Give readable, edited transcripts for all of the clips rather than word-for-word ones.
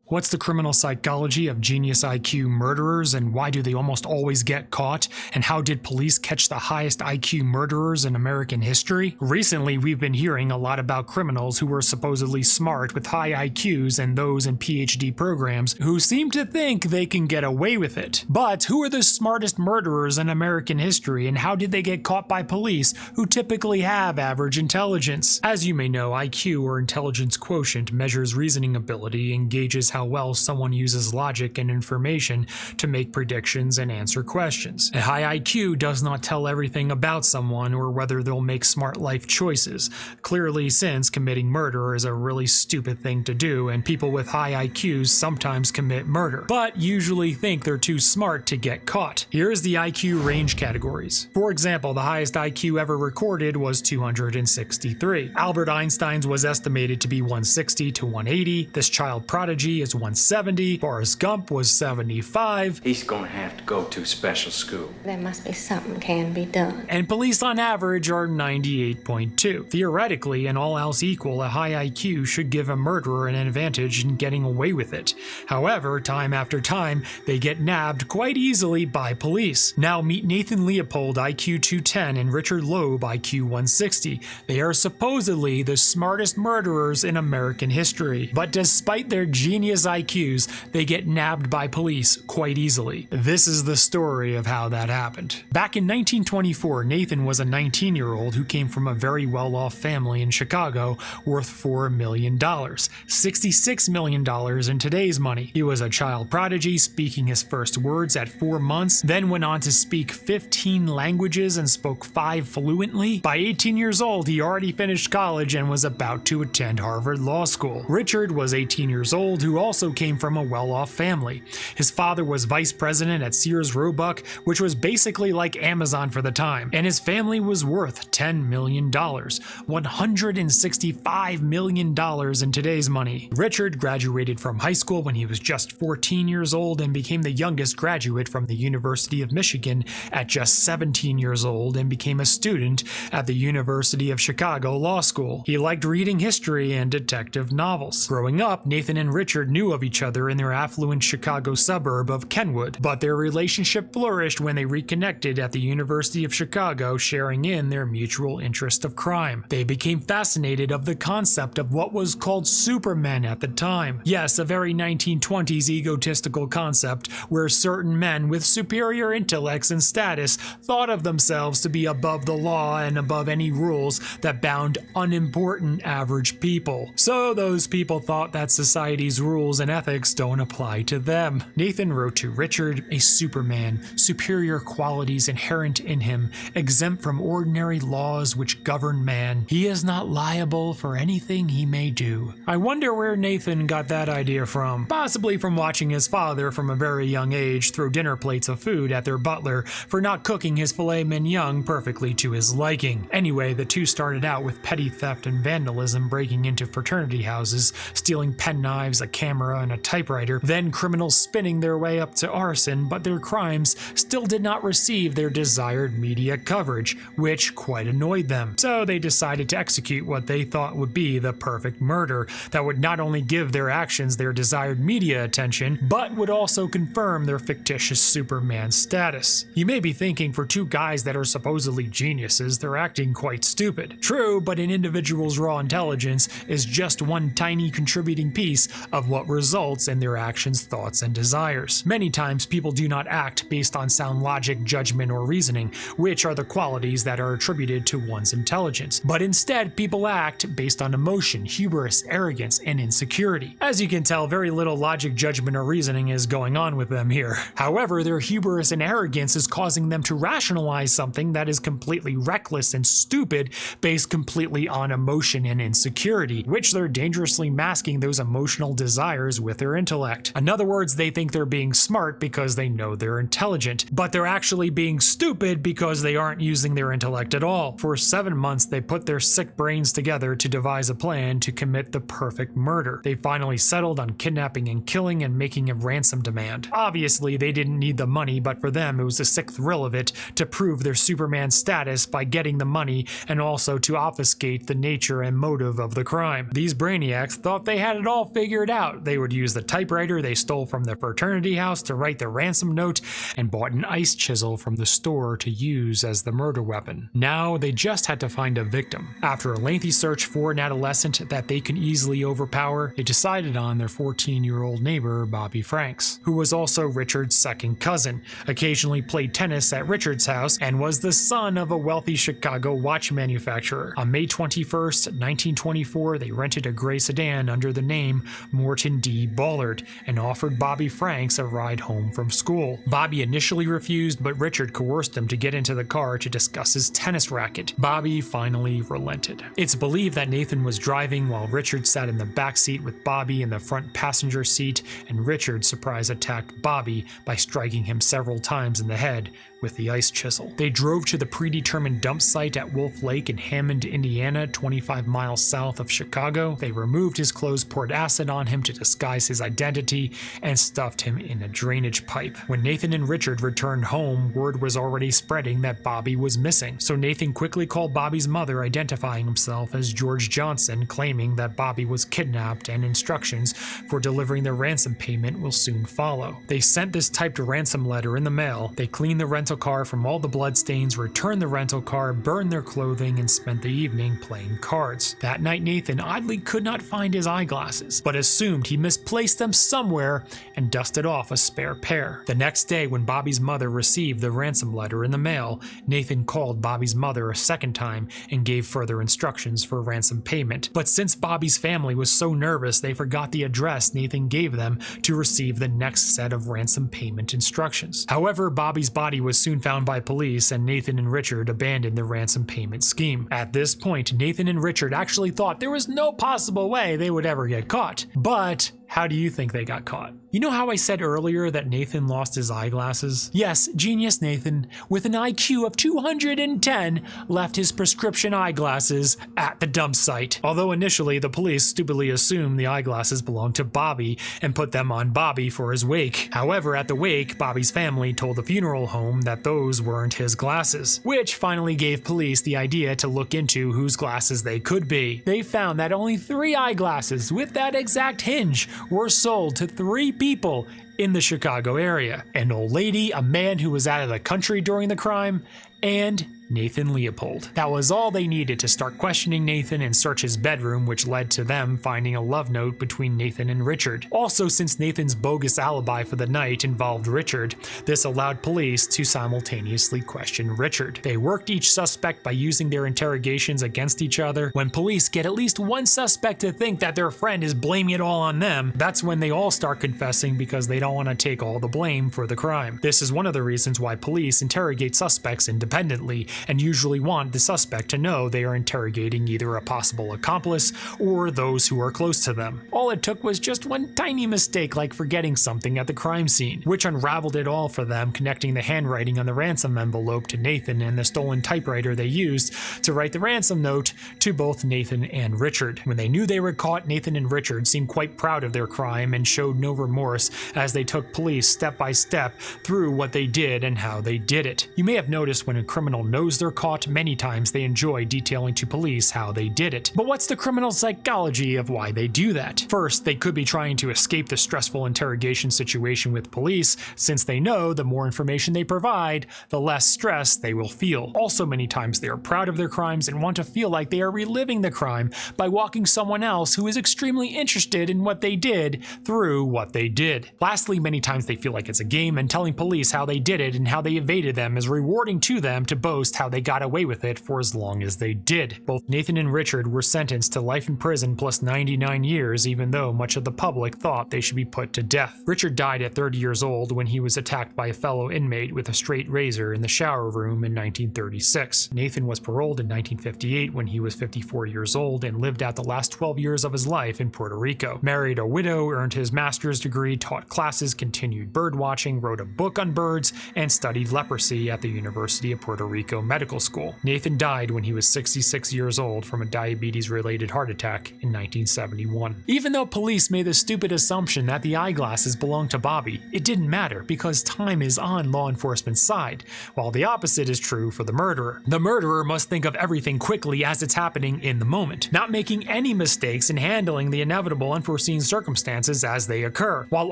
What's the criminal psychology of genius IQ murderers, and why do they almost always get caught? And how did police catch the highest IQ murderers in American history? Recently, we've been hearing a lot about criminals who were supposedly smart with high IQs and those in PhD programs who seem to think they can get away with it. But who are the smartest murderers in American history, and how did they get caught by police who typically have average intelligence? As you may know, IQ, or intelligence quotient, measures reasoning ability and gauges how well someone uses logic and information to make predictions and answer questions. A high IQ does not tell everything about someone or whether they'll make smart life choices. Clearly, since committing murder is a really stupid thing to do, and people with high IQs sometimes commit murder, but usually think they're too smart to get caught. Here's the IQ range categories. For example, the highest IQ ever recorded was 263. Albert Einstein's was estimated to be 160 to 180. This child prodigy is 170. Forrest Gump was 75. He's gonna have to go to special school. There must be something can be done. And police on average are 98.2. Theoretically, and all else equal, a high IQ should give a murderer an advantage in getting away with it. However, time after time, they get nabbed quite easily by police. Now meet Nathan Leopold, IQ 210, and Richard Loeb, IQ 160. They are supposedly the smartest murderers in American history. But despite their genius IQs, they get nabbed by police quite easily. This is the story of how that happened. Back in 1924, Nathan was a 19-year-old who came from a very well-off family in Chicago worth $4 million. $66 million in today's money. He was a child prodigy, speaking his first words at 4 months, then went on to speak 15 languages and spoke 5 fluently. By 18 years old, he already finished college and was about to attend Harvard Law School. Richard was 18 years old, who also came from a well-off family. His father was vice president at Sears Roebuck, which was basically like Amazon for the time, and his family was worth $10 million, $165 million in today's money. Richard graduated from high school when he was just 14 years old and became the youngest graduate from the University of Michigan at just 17 years old, and became a student at the University of Chicago Law School. He liked reading history and detective novels. Growing up, Nathan and Richard knew of each other in their affluent Chicago suburb of Kenwood, but their relationship flourished when they reconnected at the University of Chicago, sharing in their mutual interest of crime. They became fascinated of the concept of what was called supermen at the time. Yes, a very 1920s egotistical concept where certain men with superior intellects and status thought of themselves to be above the law and above any rules that bound unimportant average people. So those people thought that society's rules and ethics don't apply to them. Nathan wrote to Richard, a superman, superior qualities inherent in him, exempt from ordinary laws which govern man. He is not liable for anything he may do. I wonder where Nathan got that idea from. Possibly from watching his father from a very young age throw dinner plates of food at their butler for not cooking his filet mignon perfectly to his liking. Anyway, the two started out with petty theft and vandalism, breaking into fraternity houses, stealing penknives, a camera, and a typewriter, then criminals spinning their way up to arson, but their crimes still did not receive their desired media coverage, which quite annoyed them. So they decided to execute what they thought would be the perfect murder that would not only give their actions their desired media attention, but would also confirm their fictitious Superman status. You may be thinking, for two guys that are supposedly geniuses, they're acting quite stupid. True, but an individual's raw intelligence is just one tiny contributing piece of what results in their actions, thoughts, and desires. Many times people do not act based on sound logic, judgment, or reasoning, which are the qualities that are attributed to one's intelligence, but instead people act based on emotion, hubris, arrogance, and insecurity. As you can tell, very little logic, judgment, or reasoning is going on with them here. However, their hubris and arrogance is causing them to rationalize something that is completely reckless and stupid, based completely on emotion and insecurity, which they're dangerously masking those emotional desires with their intellect. In other words, they think they're being smart because they know they're intelligent, but they're actually being stupid because they aren't using their intellect at all. For 7 months, they put their sick brains together to devise a plan to commit the perfect murder. They finally settled on kidnapping and killing and making a ransom demand. Obviously, they didn't need the money, but for them, it was the sick thrill of it to prove their Superman status by getting the money and also to obfuscate the nature and motive of the crime. These brainiacs thought they had it all figured out, out. They would use the typewriter they stole from the fraternity house to write the ransom note, and bought an ice chisel from the store to use as the murder weapon. Now they just had to find a victim. After a lengthy search for an adolescent that they could easily overpower, they decided on their 14-year-old neighbor, Bobby Franks, who was also Richard's second cousin, occasionally played tennis at Richard's house, and was the son of a wealthy Chicago watch manufacturer. On May 21st, 1924, they rented a gray sedan under the name Morton D. Ballard and offered Bobby Franks a ride home from school. Bobby initially refused, but Richard coerced him to get into the car to discuss his tennis racket. Bobby finally relented. It's believed that Nathan was driving while Richard sat in the back seat with Bobby in the front passenger seat, and Richard surprise attacked Bobby by striking him several times in the head with the ice chisel. They drove to the predetermined dump site at Wolf Lake in Hammond, Indiana, 25 miles south of Chicago. They removed his clothes, poured acid on him to disguise his identity, and stuffed him in a drainage pipe. When Nathan and Richard returned home, word was already spreading that Bobby was missing. So Nathan quickly called Bobby's mother, identifying himself as George Johnson, claiming that Bobby was kidnapped and instructions for delivering the ransom payment will soon follow. They sent this typed ransom letter in the mail. They cleaned the rental car from all the bloodstains, returned the rental car, burned their clothing, and spent the evening playing cards. That night, Nathan oddly could not find his eyeglasses, but assumed he misplaced them somewhere and dusted off a spare pair. The next day, when Bobby's mother received the ransom letter in the mail, Nathan called Bobby's mother a second time and gave further instructions for ransom payment. But since Bobby's family was so nervous, they forgot the address Nathan gave them to receive the next set of ransom payment instructions. However, Bobby's body was soon found by police, and Nathan and Richard abandoned the ransom payment scheme. At this point, Nathan and Richard actually thought there was no possible way they would ever get caught. But how do you think they got caught? You know how I said earlier that Nathan lost his eyeglasses? Yes, genius Nathan, with an IQ of 210, left his prescription eyeglasses at the dump site. Although initially the police stupidly assumed the eyeglasses belonged to Bobby and put them on Bobby for his wake. However, at the wake, Bobby's family told the funeral home that those weren't his glasses, which finally gave police the idea to look into whose glasses they could be. They found that only 3 eyeglasses with that exact hinge were sold to 3 people in the Chicago area: an old lady, a man who was out of the country during the crime, and Nathan Leopold. That was all they needed to start questioning Nathan and search his bedroom, which led to them finding a love note between Nathan and Richard. Also, since Nathan's bogus alibi for the night involved Richard, this allowed police to simultaneously question Richard. They worked each suspect by using their interrogations against each other. When police get at least one suspect to think that their friend is blaming it all on them, that's when they all start confessing because they don't want to take all the blame for the crime. This is one of the reasons why police interrogate suspects independently and usually want the suspect to know they are interrogating either a possible accomplice or those who are close to them. All it took was just one tiny mistake, like forgetting something at the crime scene, which unraveled it all for them, connecting the handwriting on the ransom envelope to Nathan and the stolen typewriter they used to write the ransom note to both Nathan and Richard. When they knew they were caught, Nathan and Richard seemed quite proud of their crime and showed no remorse as they took police step by step through what they did and how they did it. You may have noticed when a criminal knows they're caught, many times they enjoy detailing to police how they did it. But what's the criminal psychology of why they do that? First, they could be trying to escape the stressful interrogation situation with police, since they know the more information they provide, the less stress they will feel. Also, many times they are proud of their crimes and want to feel like they are reliving the crime by walking someone else who is extremely interested in what they did through what they did. Lastly, many times they feel like it's a game, and telling police how they did it and how they evaded them is rewarding to them to boast how they got away with it for as long as they did. Both Nathan and Richard were sentenced to life in prison plus 99 years, even though much of the public thought they should be put to death. Richard died at 30 years old when he was attacked by a fellow inmate with a straight razor in the shower room in 1936. Nathan was paroled in 1958 when he was 54 years old and lived out the last 12 years of his life in Puerto Rico. Married a widow, earned his master's degree, taught classes, continued bird watching, wrote a book on birds, and studied leprosy at the University of Puerto Rico, medical school. Nathan died when he was 66 years old from a diabetes-related heart attack in 1971. Even though police made the stupid assumption that the eyeglasses belonged to Bobby, it didn't matter because time is on law enforcement's side, while the opposite is true for the murderer. The murderer must think of everything quickly as it's happening in the moment, not making any mistakes in handling the inevitable unforeseen circumstances as they occur, while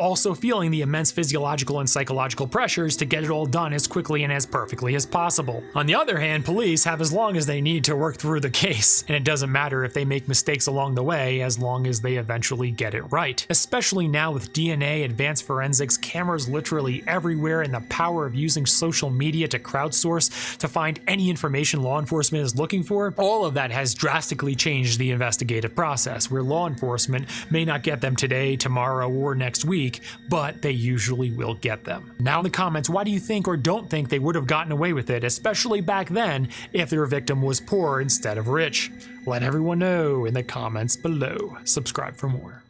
also feeling the immense physiological and psychological pressures to get it all done as quickly and as perfectly as possible. On the other hand, police have as long as they need to work through the case, and it doesn't matter if they make mistakes along the way as long as they eventually get it right. Especially now with DNA, advanced forensics, cameras literally everywhere, and the power of using social media to crowdsource to find any information law enforcement is looking for, all of that has drastically changed the investigative process, where law enforcement may not get them today, tomorrow, or next week, but they usually will get them. Now in the comments, why do you think or don't think they would have gotten away with it, especially back then, if their victim was poor instead of rich? Let everyone know in the comments below. Subscribe for more.